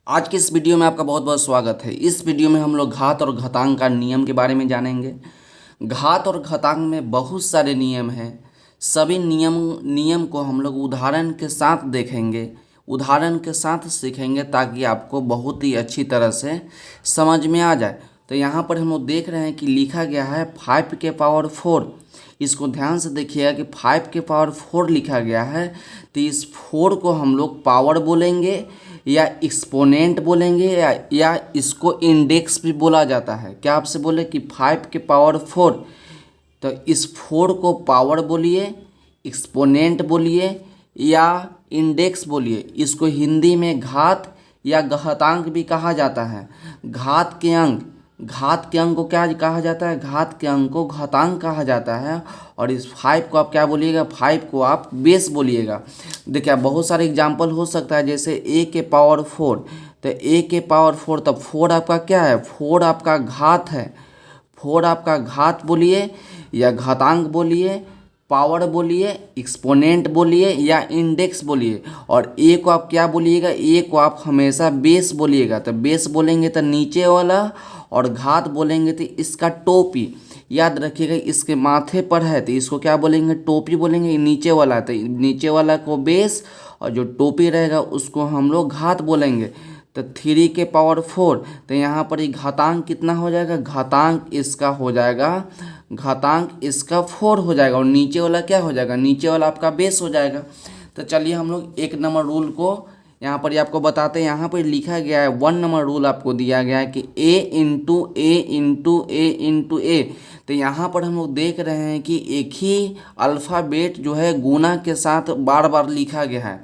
आज की इस वीडियो में आपका बहुत बहुत स्वागत है। इस वीडियो में हम लोग घात और घातांक का नियम के बारे में जानेंगे। घात और घातांक में बहुत सारे नियम हैं। सभी नियम को हम लोग उदाहरण के साथ देखेंगे, उदाहरण के साथ सीखेंगे ताकि आपको बहुत ही अच्छी तरह से समझ में आ जाए। तो यहाँ पर हम लोग देख रहे हैं कि लिखा गया है 5 के पावर 4। इसको ध्यान से देखिएगा कि 5 के पावर 4 लिखा गया है। तो इस 4 को हम लोग पावर बोलेंगे या एक्सपोनेंट बोलेंगे या इसको इंडेक्स भी बोला जाता है। क्या आपसे बोले कि 5 के पावर 4, तो इस 4 को पावर बोलिए, एक्सपोनेंट बोलिए या इंडेक्स बोलिए। इसको हिंदी में घात या घातांक भी कहा जाता है। घात के अंक को क्या कहा जाता है? घात के अंक को घातांक कहा जाता है। और इस 5 को आप क्या बोलिएगा? 5 को आप बेस बोलिएगा। देखिए बहुत सारे एग्जाम्पल हो सकता है, जैसे a के पावर 4। तो a के पावर 4, तब 4 आपका क्या है? 4 आपका घात है। 4 आपका घात बोलिए या घातांक बोलिए, पावर बोलिए, एक्सपोनेंट बोलिए या इंडेक्स बोलिए। और ए को आप क्या बोलिएगा? ए को आप हमेशा बेस बोलिएगा। तो बेस बोलेंगे तो नीचे वाला, और घात बोलेंगे तो इसका टोपी। याद रखिएगा इसके माथे पर है तो इसको क्या बोलेंगे? टोपी बोलेंगे। नीचे वाला तो नीचे वाला को बेस, और जो टोपी रहेगा उसको हम लोग घात बोलेंगे। तो 3 के पावर 4, तो यहाँ पर ही घातांक कितना हो जाएगा? घातांक इसका हो जाएगा, घातांक इसका 4 हो जाएगा। और नीचे वाला क्या हो जाएगा? नीचे वाला आपका बेस हो जाएगा। तो चलिए हम लोग 1 नंबर रूल को यहाँ पर आपको बताते हैं। यहाँ पर लिखा गया है 1 नंबर रूल आपको दिया गया है कि a into A into A into A. तो यहाँ पर हम लोग देख रहे हैं कि एक ही अल्फ़ाबेट जो है गुना के साथ बार बार लिखा गया है।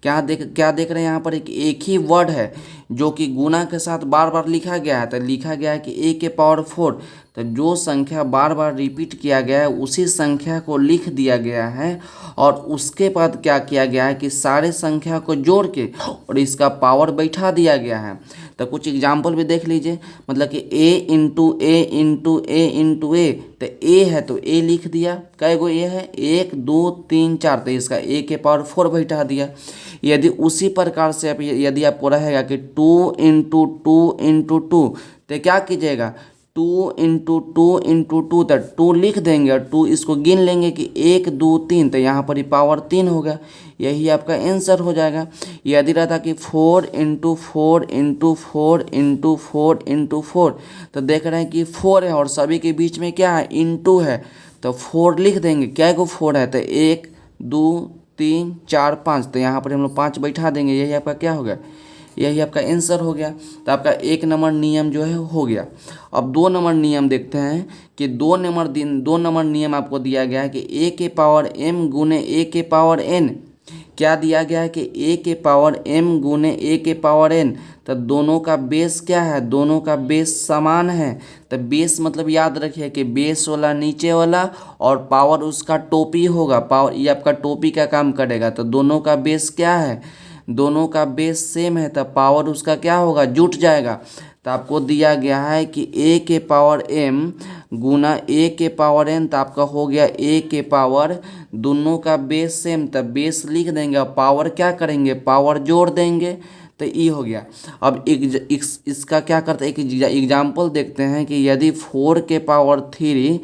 क्या देख रहे हैं? यहाँ पर एक ही वर्ड है जो कि गुना के साथ बार बार लिखा गया है। तो लिखा गया है कि a के पावर 4। तो जो संख्या बार बार रिपीट किया गया है उसी संख्या को लिख दिया गया है, और उसके बाद क्या किया गया है कि सारे संख्या को जोड़ के और इसका पावर बैठा दिया गया है। तो कुछ एग्जाम्पल भी देख लीजिए, मतलब कि a into A into A into A. तो a है तो a लिख दिया। कै गो a है? 1 2 3 4। तो इसका a के पावर 4 बैठा दिया। यदि उसी प्रकार से यदि आपको रहेगा कि 2 इंटू टू इंटू टू, तो क्या कीजिएगा? 2 इंटू टू इंटू टू, तो 2 लिख देंगे और 2 इसको गिन लेंगे कि 1 2 3। तो यहाँ पर ही पावर 3 होगा। यही आपका आंसर हो जाएगा। यदि रहता कि 4 इंटू 4 इंटू 4 इंटू 4 इंटू 4, तो देख रहे हैं कि 4 है और सभी के बीच में क्या है? इंटू है। तो 4 लिख देंगे। क्या को 4 है? तो 1 2 3 4 5। तो यहाँ पर हम लोग 5 बैठा देंगे। यही आपका क्या हो गया? यही आपका आंसर हो गया। तो आपका 1 नंबर नियम जो है हो गया। अब 2 नंबर नियम देखते हैं कि 2 नंबर नियम आपको दिया गया है कि a के पावर m गुने a के पावर n। क्या दिया गया है? कि a के पावर m गुने a के पावर n। तो दोनों का बेस क्या है? दोनों का बेस समान है। तो बेस मतलब याद रखिए कि बेस वाला नीचे वाला और पावर उसका टोपी होगा। पावर ये आपका टोपी का काम करेगा। तो दोनों का बेस क्या है? दोनों का बेस सेम है, तो पावर उसका क्या होगा? जुट जाएगा। तो आपको दिया गया है कि a के पावर m गुना a के पावर n। तो आपका हो गया a के पावर, दोनों का बेस सेम, तो बेस लिख देंगे और पावर क्या करेंगे? पावर जोड़ देंगे। तो ये हो गया। अब इसका क्या करते हैं? एक एग्जाम्पल देखते हैं कि यदि 4 के पावर 3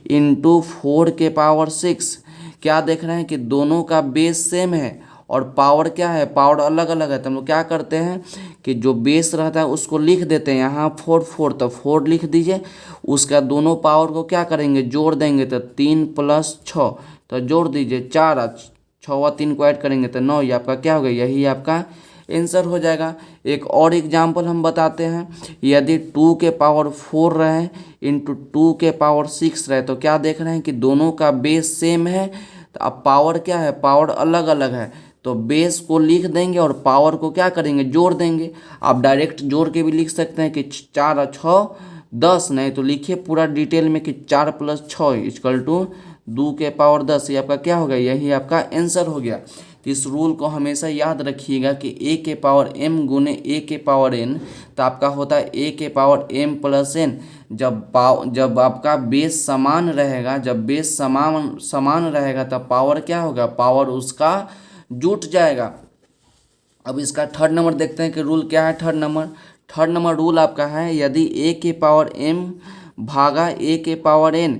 इंटू 4 के पावर 6, क्या देख रहे हैं कि दोनों का बेस सेम है और पावर क्या है? पावर अलग अलग है। तो हम लोग क्या करते हैं कि जो बेस रहता है उसको लिख देते हैं। यहाँ 4 4, तो 4 लिख दीजिए। उसका दोनों पावर को क्या करेंगे? जोड़ देंगे। तो 3 + 6, तो जोड़ दीजिए 4, 6 व 3 को ऐड करेंगे तो 9। ये आपका क्या हो गया? यही आपका आंसर हो जाएगा। एक और एग्जाम्पल हम बताते हैं। यदि 2 के पावर 4 रहे इंटू 2 के पावर 6 रहे, तो क्या देख रहे हैं कि दोनों का बेस सेम है। तो अब पावर क्या है? पावर अलग अलग है। तो बेस को लिख देंगे और पावर को क्या करेंगे? जोड़ देंगे। आप डायरेक्ट जोड़ के भी लिख सकते हैं कि 4 और 6 10, नहीं तो लिखिए पूरा डिटेल में कि 4 + 6 = 2 के पावर 10। ये आपका क्या हो गया? यही आपका आंसर हो गया। तो इस रूल को हमेशा याद रखिएगा कि a के पावर m गुने a के पावर n। तो आपका होता है a के पावर m + n। जब आपका बेस समान रहेगा, जब बेस समान रहेगा तब पावर क्या होगा? पावर उसका जुट जाएगा। अब इसका थर्ड नंबर देखते हैं कि रूल क्या है। थर्ड नंबर रूल आपका है, यदि ए के पावर एम भागा ए के पावर एन,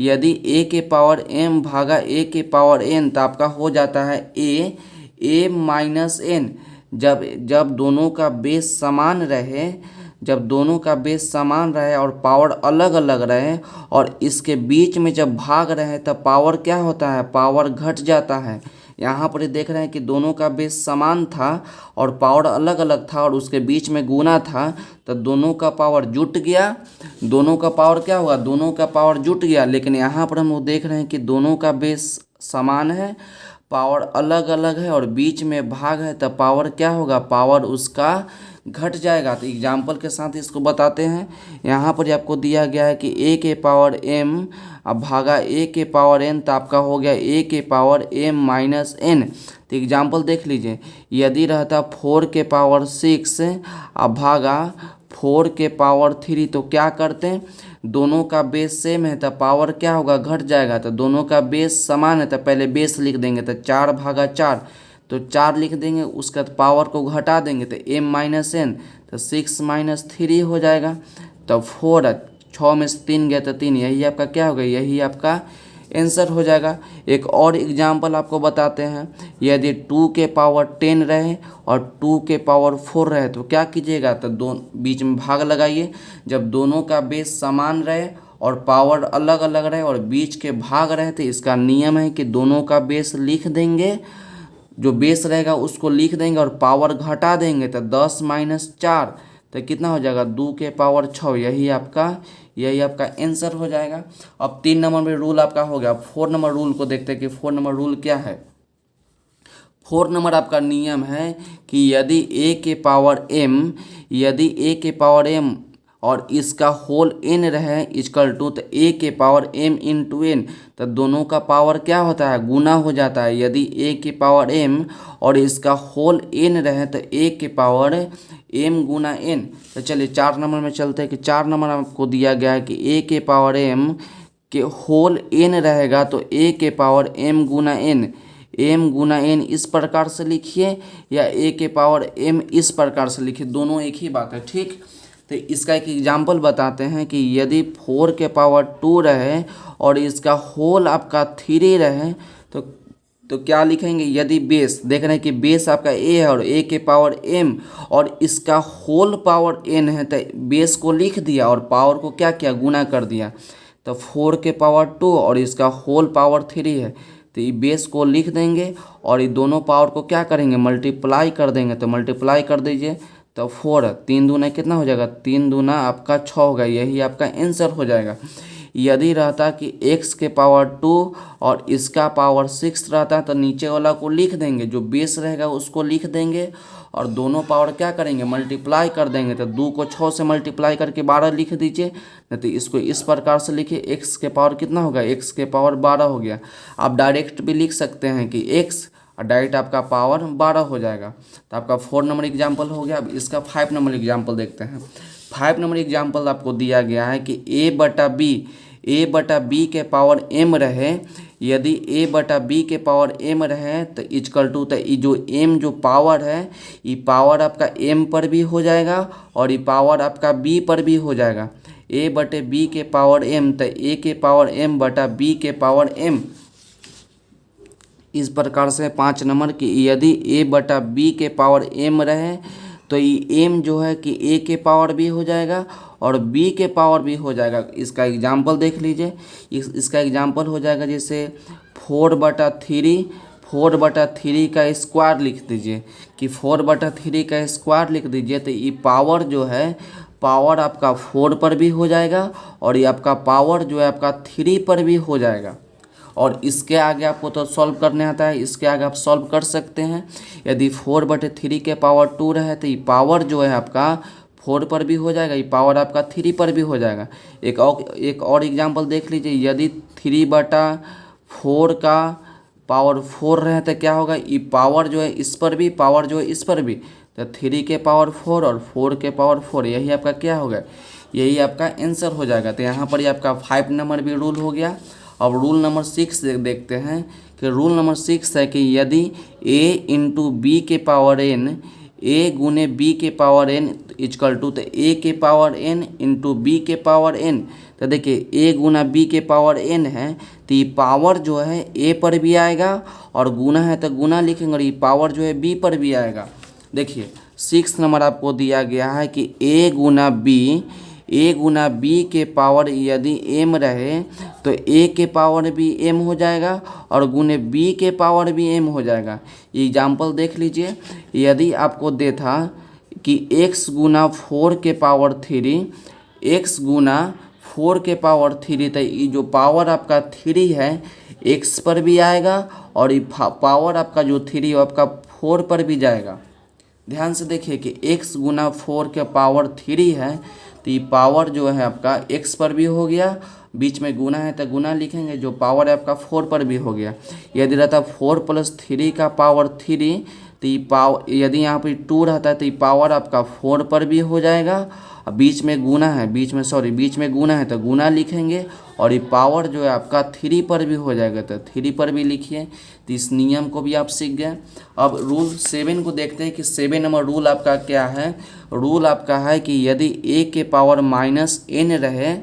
यदि ए के पावर एम भागा ए के पावर एन, तो आपका हो जाता है ए माइनस एन। जब जब दोनों का बेस समान रहे, जब दोनों का बेस समान रहे और पावर अलग अलग रहे और इसके बीच में जब भाग रहे तब पावर क्या होता है, पावर घट जाता है। यहाँ पर ये देख रहे हैं कि दोनों का बेस समान था और पावर अलग अलग था और उसके बीच में गुना था, तो दोनों का पावर जुट गया। दोनों का पावर क्या हुआ, दोनों का पावर जुट गया। लेकिन यहाँ पर हम लोग देख रहे हैं कि दोनों का बेस समान है, पावर अलग अलग है और बीच में भाग है, तो पावर क्या होगा, पावर उसका घट जाएगा। तो एग्जाम्पल के साथ इसको बताते हैं। यहाँ पर आपको दिया गया है कि ए के पावर एम अब भागा ए के पावर एन, तो आपका हो गया ए के पावर एम माइनस एन। तो एग्जाम्पल देख लीजिए, यदि रहता 4 के पावर 6 अब भागा 4 के पावर 3, तो क्या करते हैं, दोनों का बेस सेम है तो पावर क्या होगा, घट जाएगा। तो दोनों का बेस समान है तो पहले बेस लिख देंगे, तो 4 भागा 4, तो 4 लिख देंगे, उसका पावर को घटा देंगे तो m माइनस एन, तो 6 माइनस 3 हो जाएगा। तो 4 6 में से 3 गया तो 3, यही आपका क्या होगा, यही आपका आंसर हो जाएगा। एक और एग्जाम्पल आपको बताते हैं, यदि 2 के पावर 10 रहे और 2 के पावर 4 रहे तो क्या कीजिएगा, तो बीच में भाग लगाइए। जब दोनों का बेस समान रहे और पावर अलग अलग रहे और बीच के भाग रहे तो इसका नियम है कि दोनों का बेस लिख देंगे, जो बेस रहेगा उसको लिख देंगे और पावर घटा देंगे, तो 10 माइनस 4 तो कितना हो जाएगा, 2 के पावर 6, यही आपका आंसर हो जाएगा। अब 3 नंबर में रूल आपका हो गया। 4 नंबर रूल को देखते हैं कि 4 नंबर रूल क्या है। 4 नंबर आपका नियम है कि यदि ए के पावर एम और इसका होल n रहे इक्वल टू, तो ए के पावर m इंटू एन, तो दोनों का पावर क्या होता है, गुना हो जाता है। यदि ए के पावर m और इसका होल n रहे तो ए के पावर m गुना n। तो चलिए 4 नंबर में चलते हैं कि 4 नंबर आपको दिया गया है कि ए के पावर m के होल n रहेगा तो ए के पावर m गुना n इस प्रकार से लिखिए, या ए के पावर m इस प्रकार से लिखिए, दोनों एक ही बात है, ठीक। तो इसका एक एग्जाम्पल बताते हैं कि यदि 4 के पावर 2 रहे और इसका होल आपका 3 रहे तो क्या लिखेंगे, यदि बेस देख रहे हैं कि बेस आपका a है और a के पावर m और इसका होल पावर n है, तो बेस को लिख दिया और पावर को क्या किया, गुना कर दिया। तो 4 के पावर 2 और इसका होल पावर 3 है, तो ये बेस को लिख देंगे और ये दोनों पावर को क्या करेंगे, मल्टीप्लाई कर देंगे। तो मल्टीप्लाई कर दीजिए, तो 4 3 दूना कितना हो जाएगा, 3 दूना आपका 6 होगा, यही आपका आंसर हो जाएगा। यदि रहता कि x के पावर 2 और इसका पावर 6 रहता तो नीचे वाला को लिख देंगे, जो बेस रहेगा उसको लिख देंगे और दोनों पावर क्या करेंगे, मल्टीप्लाई कर देंगे। तो 2 को 6 से मल्टीप्लाई करके 12 लिख दीजिए, नहीं तो इसको इस प्रकार से लिखिए, x के पावर कितना होगा, x के पावर 12 हो गया। आप डायरेक्ट भी लिख सकते हैं कि x और डायरेक्ट आपका पावर 12 हो जाएगा। तो आपका 4 नंबर एग्जाम्पल हो गया। अब इसका 5 नंबर एग्जाम्पल देखते हैं। 5 नंबर एग्जाम्पल आपको दिया गया है कि ए बटा बी के पावर m रहे, यदि a बटा b के पावर m रहे तो इक्वल टू, तो ये जो m जो पावर है ये पावर आपका m पर भी हो जाएगा और ये पावर आपका b पर भी हो जाएगा। a बटे b के पावर m, तो a के पावर m बटा b के पावर m, इस प्रकार से 5 नंबर की यदि a बटा b के पावर m रहे तो ये m जो है कि a के पावर भी हो जाएगा और b के पावर भी हो जाएगा। इसका एग्जाम्पल देख लीजिए, इसका एग्जाम्पल हो जाएगा जैसे 4 बटा 3 का स्क्वायर लिख दीजिए, कि 4 बटा 3 का स्क्वायर लिख दीजिए, तो ये पावर जो है पावर आपका 4 पर भी हो जाएगा और ये आपका पावर जो है आपका 3 पर भी हो जाएगा। और इसके आगे आपको तो सॉल्व करने आता है, इसके आगे आप सॉल्व कर सकते हैं। यदि 4 बटे 3 के पावर 2 रहे तो ये पावर जो है आपका 4 पर भी हो जाएगा, ये पावर आपका 3 पर भी हो जाएगा। एक और एग्जांपल देख लीजिए, यदि 3 बटा 4 का पावर 4 रहे तो क्या होगा, ये पावर जो है इस पर भी, पावर जो है इस पर भी, तो 3 के पावर 4 और 4 के पावर 4, यही आपका क्या होगा, यही आपका आंसर हो जाएगा। तो यहाँ पर ही आपका 5 नंबर भी रूल हो गया। अब रूल नंबर 6 देखते हैं कि रूल नंबर 6 है कि यदि a इंटू बी के पावर n, a गुने b के पावर n इजकल टू, तो a के पावर n इंटू बी के पावर n, तो देखिए a गुना b के पावर n है तो ये पावर जो है a पर भी आएगा और गुना है तो गुना लिखेंगे और ये पावर जो है b पर भी आएगा। देखिए 6 नंबर आपको दिया गया है कि a गुना b के पावर यदि m रहे तो a के पावर भी m हो जाएगा और गुने b के पावर भी m हो जाएगा। एग्जाम्पल देख लीजिए, यदि आपको दे था कि x गुना 4 के पावर 3, x गुना 4 के पावर 3, तो ये जो पावर आपका 3 है x पर भी आएगा और ये पावर आपका जो 3 है आपका 4 पर भी जाएगा। ध्यान से देखिए कि x गुना 4 के पावर 3 है तो ये पावर जो है आपका x पर भी हो गया, बीच में गुना है तो गुना लिखेंगे, जो पावर है आपका 4 पर भी हो गया। यदि रहता 4 + 3 का पावर 3 तो ये यदि यहाँ पर 2 रहता है तो ये पावर आपका 4 पर भी हो जाएगा और बीच में गुना है, बीच में गुना है तो गुना लिखेंगे और ये पावर जो है आपका 3 पर भी हो जाएगा तो 3 पर भी लिखिए। तो इस नियम को भी आप सीख गए। अब रूल 7 को देखते हैं कि 7 नंबर रूल आपका क्या है। रूल आपका है कि यदि a के पावर -n रहे,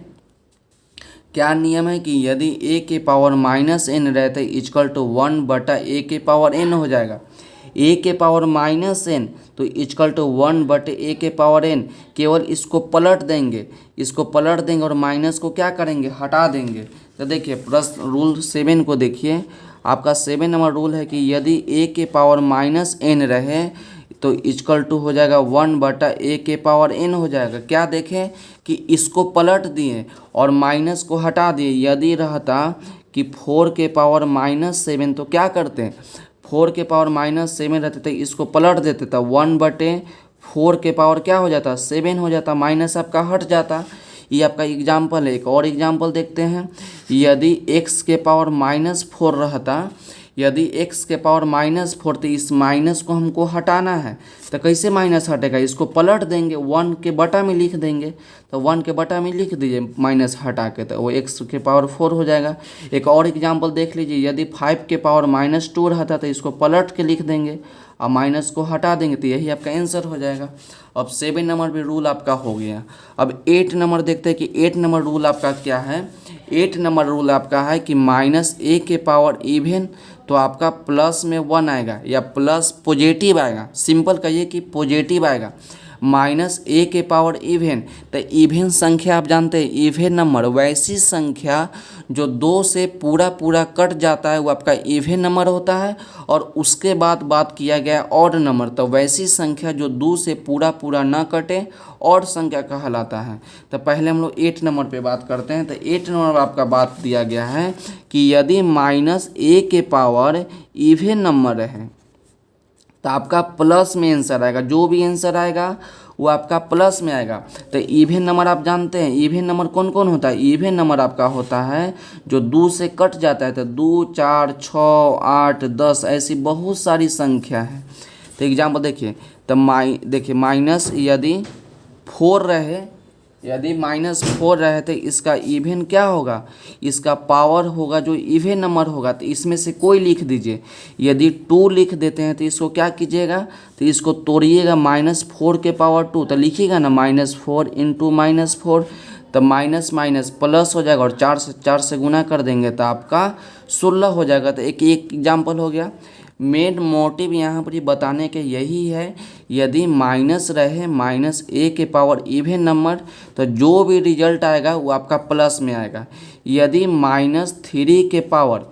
क्या नियम है कि यदि a के पावर -n रहे तो इजकल टू 1/a के पावर n हो जाएगा। a के पावर -n तो इजकल टू 1/a के पावर n, केवल इसको पलट देंगे और माइनस को क्या करेंगे, हटा देंगे। तो देखिए प्रश्न रूल 7 को देखिए, आपका 7 नंबर रूल है कि यदि a के पावर -n रहे तो इजकल टू हो जाएगा 1/a के पावर n हो जाएगा। क्या देखें कि इसको पलट दिए और माइनस को हटा दिए। यदि रहता कि 4 के पावर -7 तो क्या करते हैं, 4 के पावर -7 रहते थे, इसको पलट देते थे, 1/4 के पावर क्या हो जाता, 7 हो जाता, माइनस आपका हट जाता। ये आपका एग्जाम्पल है। एक और एग्जाम्पल देखते हैं, यदि x के पावर -4 रहता, यदि x के पावर -4 तो इस माइनस को हमको हटाना है तो कैसे माइनस हटेगा, इसको पलट देंगे, 1 के बटा में लिख देंगे। तो 1 के बटा में लिख दीजिए माइनस हटा के, तो वो x के पावर 4 हो जाएगा। एक और एग्जाम्पल देख लीजिए, यदि 5 के पावर -2 रहता तो इसको पलट के लिख देंगे और माइनस को हटा देंगे, तो यही आपका आंसर हो जाएगा। अब 7 नंबर भी रूल आपका हो गया। अब 8 नंबर देखते हैं कि 8 नंबर रूल आपका क्या है। 8 नंबर रूल आपका है कि -a के पावर इवन तो आपका प्लस में 1 आएगा या प्लस पॉजिटिव आएगा, सिंपल कहिए कि पॉजिटिव आएगा। -a के पावर इवन, तो इवन संख्या आप जानते हैं, इवन नंबर वैसी संख्या जो 2 से पूरा कट जाता है वो आपका इवन नंबर होता है। और उसके बाद बात किया गया ऑड नंबर, तो वैसी संख्या जो 2 से पूरा ना कटे ऑड संख्या कहलाता है। तो पहले हम लोग 8 नंबर पे बात करते हैं। तो 8 नंबर आपका बात दिया गया है कि यदि -a के पावर इवन नंबर है तो आपका प्लस में आंसर आएगा, जो भी आंसर आएगा वो आपका प्लस में आएगा। तो इवन नंबर आप जानते हैं, इवन नंबर कौन कौन होता है, इवन नंबर आपका होता है जो 2 से कट जाता है। तो 2, 4, 6, 8, 10 ऐसी बहुत सारी संख्या है। तो एग्जाम्पल देखिए, तो देखिए माइनस यदि 4 रहे, यदि -4 रहे तो इसका इवन क्या होगा, इसका पावर होगा जो इवन नंबर होगा, तो इसमें से कोई लिख दीजिए। यदि 2 लिख देते हैं तो इसको क्या कीजिएगा, तो इसको तोड़िएगा, -4 के पावर 2 तो लिखिएगा ना, -4 इंटू -4, तो माइनस माइनस प्लस हो जाएगा और 4 से गुना कर देंगे तो आपका 16 हो जाएगा। तो एक एग्जाम्पल हो गया। मेन मोटिव यहाँ पर बताने के यही है, यदि माइनस रहे -a के पावर इवन नंबर तो जो भी रिजल्ट आएगा वो आपका प्लस में आएगा। यदि -3 के पावर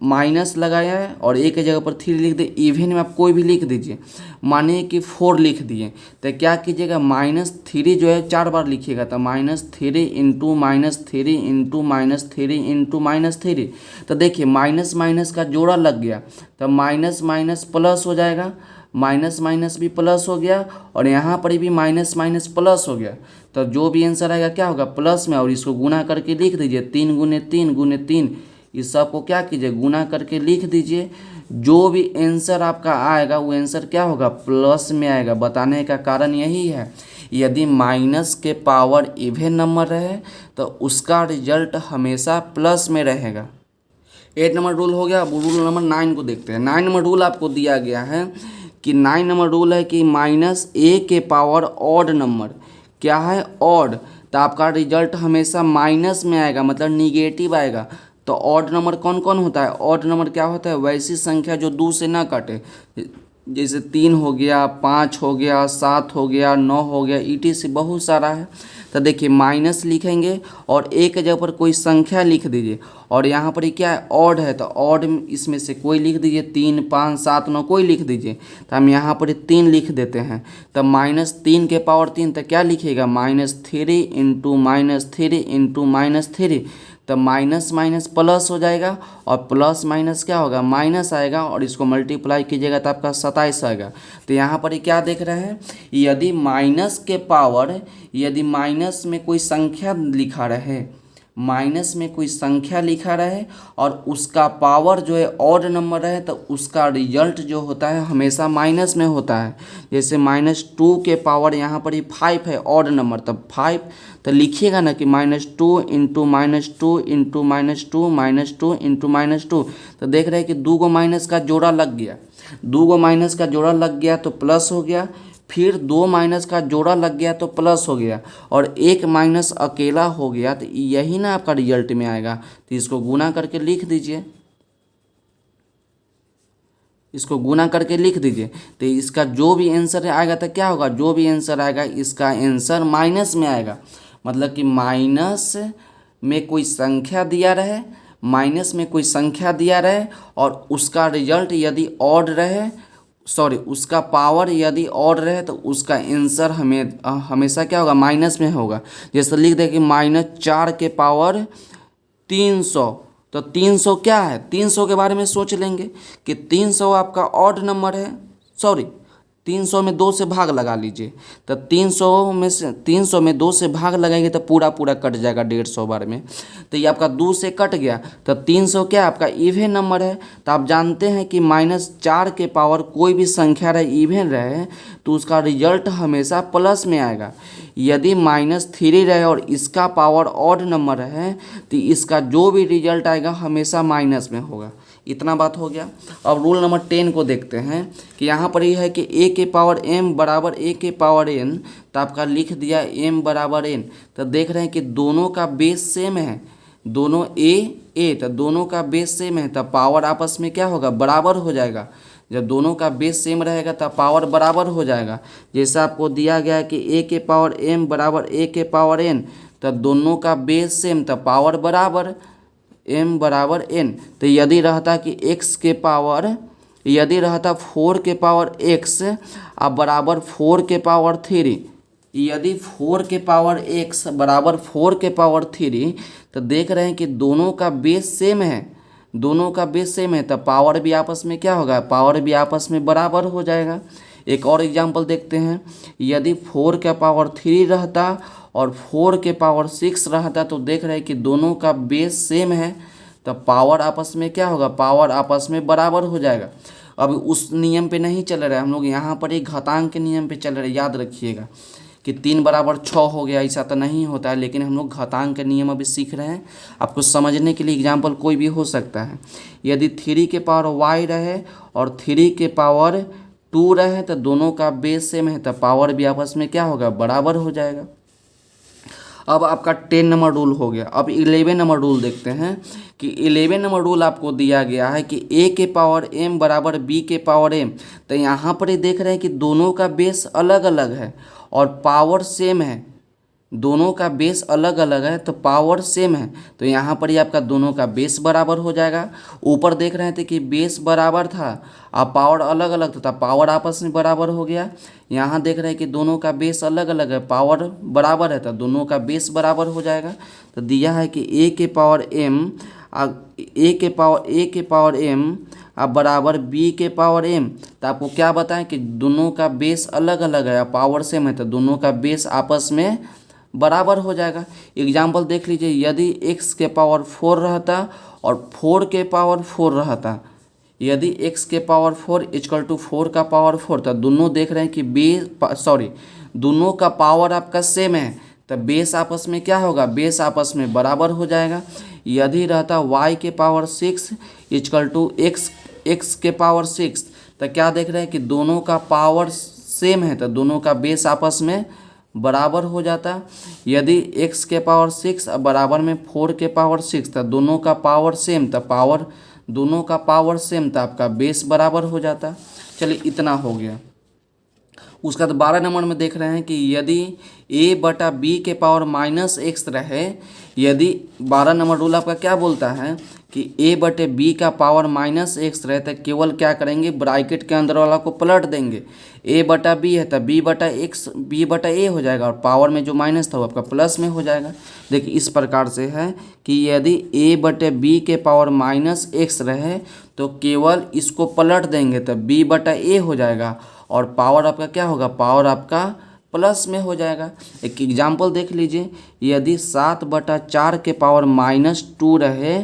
माइनस लगाया है और a के जगह पर 3 लिख दे, इवन में आप कोई भी लिख दीजिए, मानिए कि 4 लिख दिए तो क्या कीजिएगा, -3 जो है 4 बार लिखिएगा, तो -3 इंटू -3 इंटू -3 इंटू -3। तो देखिए माइनस माइनस का जोड़ा लग गया तो माइनस माइनस प्लस हो जाएगा, माइनस माइनस भी प्लस हो गया और यहाँ पर भी माइनस माइनस प्लस हो गया। तो जो भी आंसर आएगा क्या होगा, प्लस में, और इसको गुना करके लिख दीजिए, 3 गुने 3 गुने 3, इस सब को क्या कीजिए, गुना करके लिख दीजिए। जो भी आंसर आपका आएगा वो आंसर क्या होगा, प्लस में आएगा। बताने का कारण यही है, यदि माइनस के पावर इवन नंबर रहे तो उसका रिजल्ट हमेशा प्लस में रहेगा। 8 नंबर रूल हो गया। अब रूल नंबर 9 को देखते हैं। 9 नंबर रूल आपको दिया गया है कि 9 नंबर रूल है कि -a के पावर ऑड नंबर क्या है, ऑड, तो आपका रिजल्ट हमेशा माइनस में आएगा, मतलब निगेटिव आएगा। तो ऑड नंबर कौन कौन होता है, ऑड नंबर क्या होता है, वैसी संख्या जो 2 से ना कटे, जैसे 3 हो गया, 5 हो गया, 7 हो गया, 9 हो गया, ETC बहुत सारा है। तो देखिए माइनस लिखेंगे और एक जगह पर कोई संख्या लिख दीजिए, और यहाँ पर ये क्या है, ऑड है, तो ऑड इसमें से कोई लिख दीजिए, 3, 5, 7, 9 कोई लिख दीजिए। तो हम यहाँ पर 3 लिख देते हैं। तो -3 के पावर 3, तो क्या लिखिएगा, -3 इंटू -3 इंटू -3, तो माइनस माइनस प्लस हो जाएगा, और प्लस माइनस क्या होगा, माइनस आएगा, और इसको मल्टीप्लाई कीजिएगा तो आपका 27 आएगा। तो यहाँ पर ये क्या देख रहे हैं, यदि माइनस के पावर, यदि माइनस में कोई संख्या लिखा रहे, माइनस में कोई संख्या लिखा रहे और उसका पावर जो है ऑड नंबर रहे, तो उसका रिजल्ट जो होता है हमेशा माइनस में होता है। जैसे -2 के पावर यहाँ पर ही 5 है, ऑड नंबर, तब 5, तो लिखिएगा ना कि -2 इंटू -2 इंटू -2 -2 इंटू -2, तो देख रहे हैं कि 2 माइनस का जोड़ा लग गया, 2 माइनस का जोड़ा लग गया तो प्लस हो गया, फिर 2 माइनस का जोड़ा लग गया तो प्लस हो गया, और 1 माइनस अकेला हो गया, तो यही ना आपका रिजल्ट में आएगा। तो इसको गुना करके लिख दीजिए, इसको गुना करके लिख दीजिए। तो इसका जो भी आंसर आएगा तो क्या होगा, जो भी आंसर आएगा इसका आंसर माइनस में आएगा, मतलब कि माइनस में कोई संख्या दिया रहे, माइनस में कोई संख्या दिया रहे और उसका रिजल्ट यदि ऑड रहे, सॉरी उसका पावर यदि ऑड रहे, तो उसका आंसर हमेशा क्या होगा, माइनस में होगा। जैसे लिख दे कि -4 के पावर 300, तो 300 क्या है, 300 के बारे में सोच लेंगे कि 300 आपका ऑड नंबर है, सॉरी 300 में 2 से भाग लगा लीजिए, तो 300 में 2 से भाग लगाएंगे तो पूरा पूरा कट जाएगा 150 बार में, तो ये आपका 2 से कट गया, तो 300 क्या आपका इवन नंबर है। तो आप जानते हैं कि -4 के पावर कोई भी संख्या रहे, इवन रहे, तो उसका रिजल्ट हमेशा प्लस में आएगा। यदि -3 रहे और इसका पावर ऑड नंबर है, तो इसका जो भी रिजल्ट आएगा हमेशा माइनस में होगा। इतना बात हो गया। अब रूल नंबर 10 को देखते हैं कि यहाँ पर यह है कि a के पावर m बराबर a के पावर n, तो आपका लिख दिया m बराबर n। तो देख रहे हैं कि दोनों का बेस सेम है, दोनों a, तो दोनों का बेस सेम है, तो पावर आपस में क्या होगा, बराबर हो जाएगा। जब दोनों का बेस सेम रहेगा तो पावर बराबर हो जाएगा। जैसे आपको दिया गया है कि a के पावर m बराबर a के पावर n, तो दोनों का बेस सेम, तो पावर बराबर, m बराबर n। तो यदि रहता कि x के पावर, यदि रहता 4 के पावर x अब बराबर 4 के पावर 3, यदि 4 के पावर x बराबर 4 के पावर 3, तो देख रहे हैं कि दोनों का बेस सेम है, दोनों का बेस सेम है, तो पावर भी आपस में क्या होगा, पावर भी आपस में बराबर हो जाएगा। एक और एग्जांपल देखते हैं, यदि 4 का पावर 3 रहता और 4 के पावर 6 रहता, तो देख रहे हैं कि दोनों का बेस सेम है, तो पावर आपस में क्या होगा, पावर आपस में बराबर हो जाएगा। अब उस नियम पे नहीं चल रहा है, हम लोग यहाँ पर एक घातांक के नियम पे चल रहे हैं। याद रखिएगा कि 3 बराबर 6 हो गया, ऐसा तो नहीं होता है, लेकिन हम लोग घातांक के नियम अभी सीख रहे हैं। आपको समझने के लिए एग्जाम्पल कोई भी हो सकता है। यदि 3 के पावर y रहे और 3 के पावर 2 रहे, तो दोनों का बेस सेम है, तो पावर भी आपस में क्या होगा, बराबर हो जाएगा। अब आपका 10 नंबर रूल हो गया। अब 11 नंबर रूल देखते हैं कि 11 नंबर रूल आपको दिया गया है कि a के पावर m बराबर b के पावर m। तो यहाँ पर ही देख रहे हैं कि दोनों का बेस अलग अलग है और पावर सेम है, दोनों का बेस अलग अलग है तो पावर सेम है, तो यहाँ पर ही आपका दोनों का बेस बराबर हो जाएगा। ऊपर देख रहे थे कि बेस बराबर था, अब पावर अलग अलग था, पावर आपस में बराबर हो गया। यहाँ देख रहे हैं कि दोनों का बेस अलग अलग है, पावर बराबर है, तो दोनों का बेस बराबर हो जाएगा। तो दिया है कि a के पावर m, a के पावर m अब बराबर b के पावर m। तो आपको क्या बताएं कि दोनों का बेस अलग अलग है, पावर सेम है, तो दोनों का बेस आपस में बराबर हो जाएगा। एग्जाम्पल देख लीजिए, यदि x के पावर 4 रहता और 4 के पावर 4 रहता, यदि x के पावर 4 इक्वल टू 4 का पावर 4, तो दोनों देख रहे हैं कि दोनों का पावर आपका सेम है, तो बेस आपस में क्या होगा, बेस आपस में बराबर हो जाएगा। यदि रहता y के पावर 6 इक्वल टू x के पावर 6, तो क्या देख रहे हैं कि दोनों का पावर सेम है, तो दोनों का बेस आपस में बराबर हो जाता। यदि x के पावर 6 बराबर में 4 के पावर 6, तो दोनों का पावर सेम, तो दोनों का पावर सेम, तो आपका बेस बराबर हो जाता। चलिए इतना हो गया। उसका तो 12 नंबर में देख रहे हैं कि यदि a बटा b के पावर -x रहे, यदि 12 नंबर रूल आपका क्या बोलता है कि a बटे b का पावर -x रहे, तो केवल क्या करेंगे, ब्रैकेट के अंदर वाला को पलट देंगे। a बटा b है तो b बटा a हो जाएगा, और पावर में जो माइनस था वो आपका प्लस में हो जाएगा। देखिए इस प्रकार से है कि यदि a बटे b के पावर -x रहे तो केवल इसको पलट देंगे तो b बटा a हो जाएगा, और पावर आपका क्या होगा, पावर आपका प्लस में हो जाएगा। एक एग्जाम्पल देख लीजिए, यदि 7/4 के पावर -2 रहे,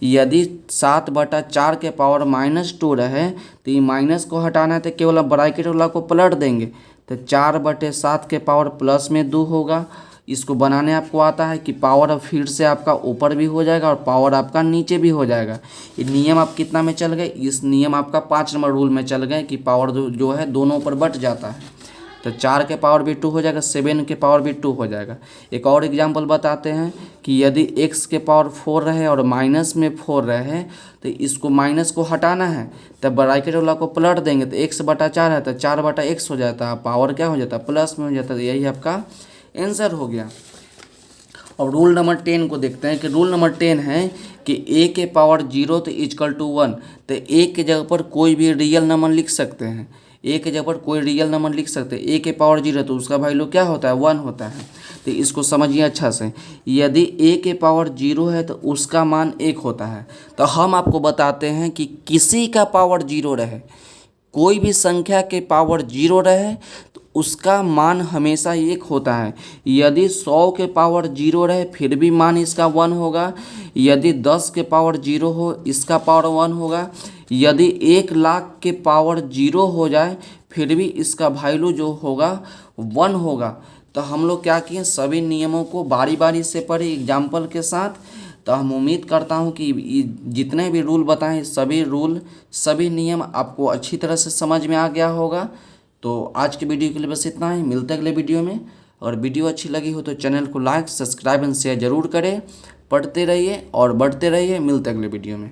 यदि 7/4 के पावर -2 रहे, तो ये माइनस को हटाना है तो केवल ब्रैकेट वाला को पलट देंगे, तो 4/7 के पावर प्लस में 2 होगा। इसको बनाने आपको आता है कि पावर अब फिर से आपका ऊपर भी हो जाएगा और पावर आपका नीचे भी हो जाएगा। ये नियम आप कितना में चल गए, इस नियम आपका 5 नंबर रूल में चल गए कि पावर जो है दोनों ऊपर बट जाता है। तो 4 के पावर भी 2 हो जाएगा, 7 के पावर भी 2 हो जाएगा। एक और एग्जांपल बताते हैं कि यदि x के पावर 4 रहे और माइनस में 4 रहे, तो इसको माइनस को हटाना है तब ब्रैकेट वाला को पलट देंगे, तो x/4 है तो 4/x हो जाता है, पावर क्या हो जाता है, प्लस में हो जाता है। यही आपका आंसर हो गया। और रूल नंबर 10 को देखते हैं कि रूल नंबर 10 है कि a के पावर 0 तो इक्वल टू 1, तो a के जगह पर कोई भी रियल नंबर लिख सकते हैं, a के जगह पर कोई रियल नंबर लिख सकते हैं। a के पावर 0 तो उसका वैल्यू क्या होता है, 1 होता है। तो इसको समझिए अच्छा से, यदि a के पावर 0 है तो उसका मान 1 होता है। तो हम आपको बताते हैं कि किसी का पावर 0 रहे, कोई भी संख्या के पावर 0 रहे तो उसका मान हमेशा 1 होता है। यदि 100 के पावर 0 रहे फिर भी मान इसका 1 होगा। यदि 10 के पावर 0 हो इसका पावर 1 होगा। यदि 1 लाख के पावर 0 हो जाए फिर भी इसका वैल्यू जो होगा 1 होगा। तो हम लोग क्या किए, सभी नियमों को बारी बारी से पढ़े एग्जाम्पल के साथ। तो हम उम्मीद करता हूँ कि जितने भी रूल बताएं सभी नियम आपको अच्छी तरह से समझ में आ गया होगा। तो आज के वीडियो के लिए बस इतना ही, मिलते हैं अगले वीडियो में। अगर वीडियो अच्छी लगी हो तो चैनल को लाइक, सब्सक्राइब एंड शेयर जरूर करें। पढ़ते रहिए और बढ़ते रहिए, मिलते हैं अगले वीडियो में।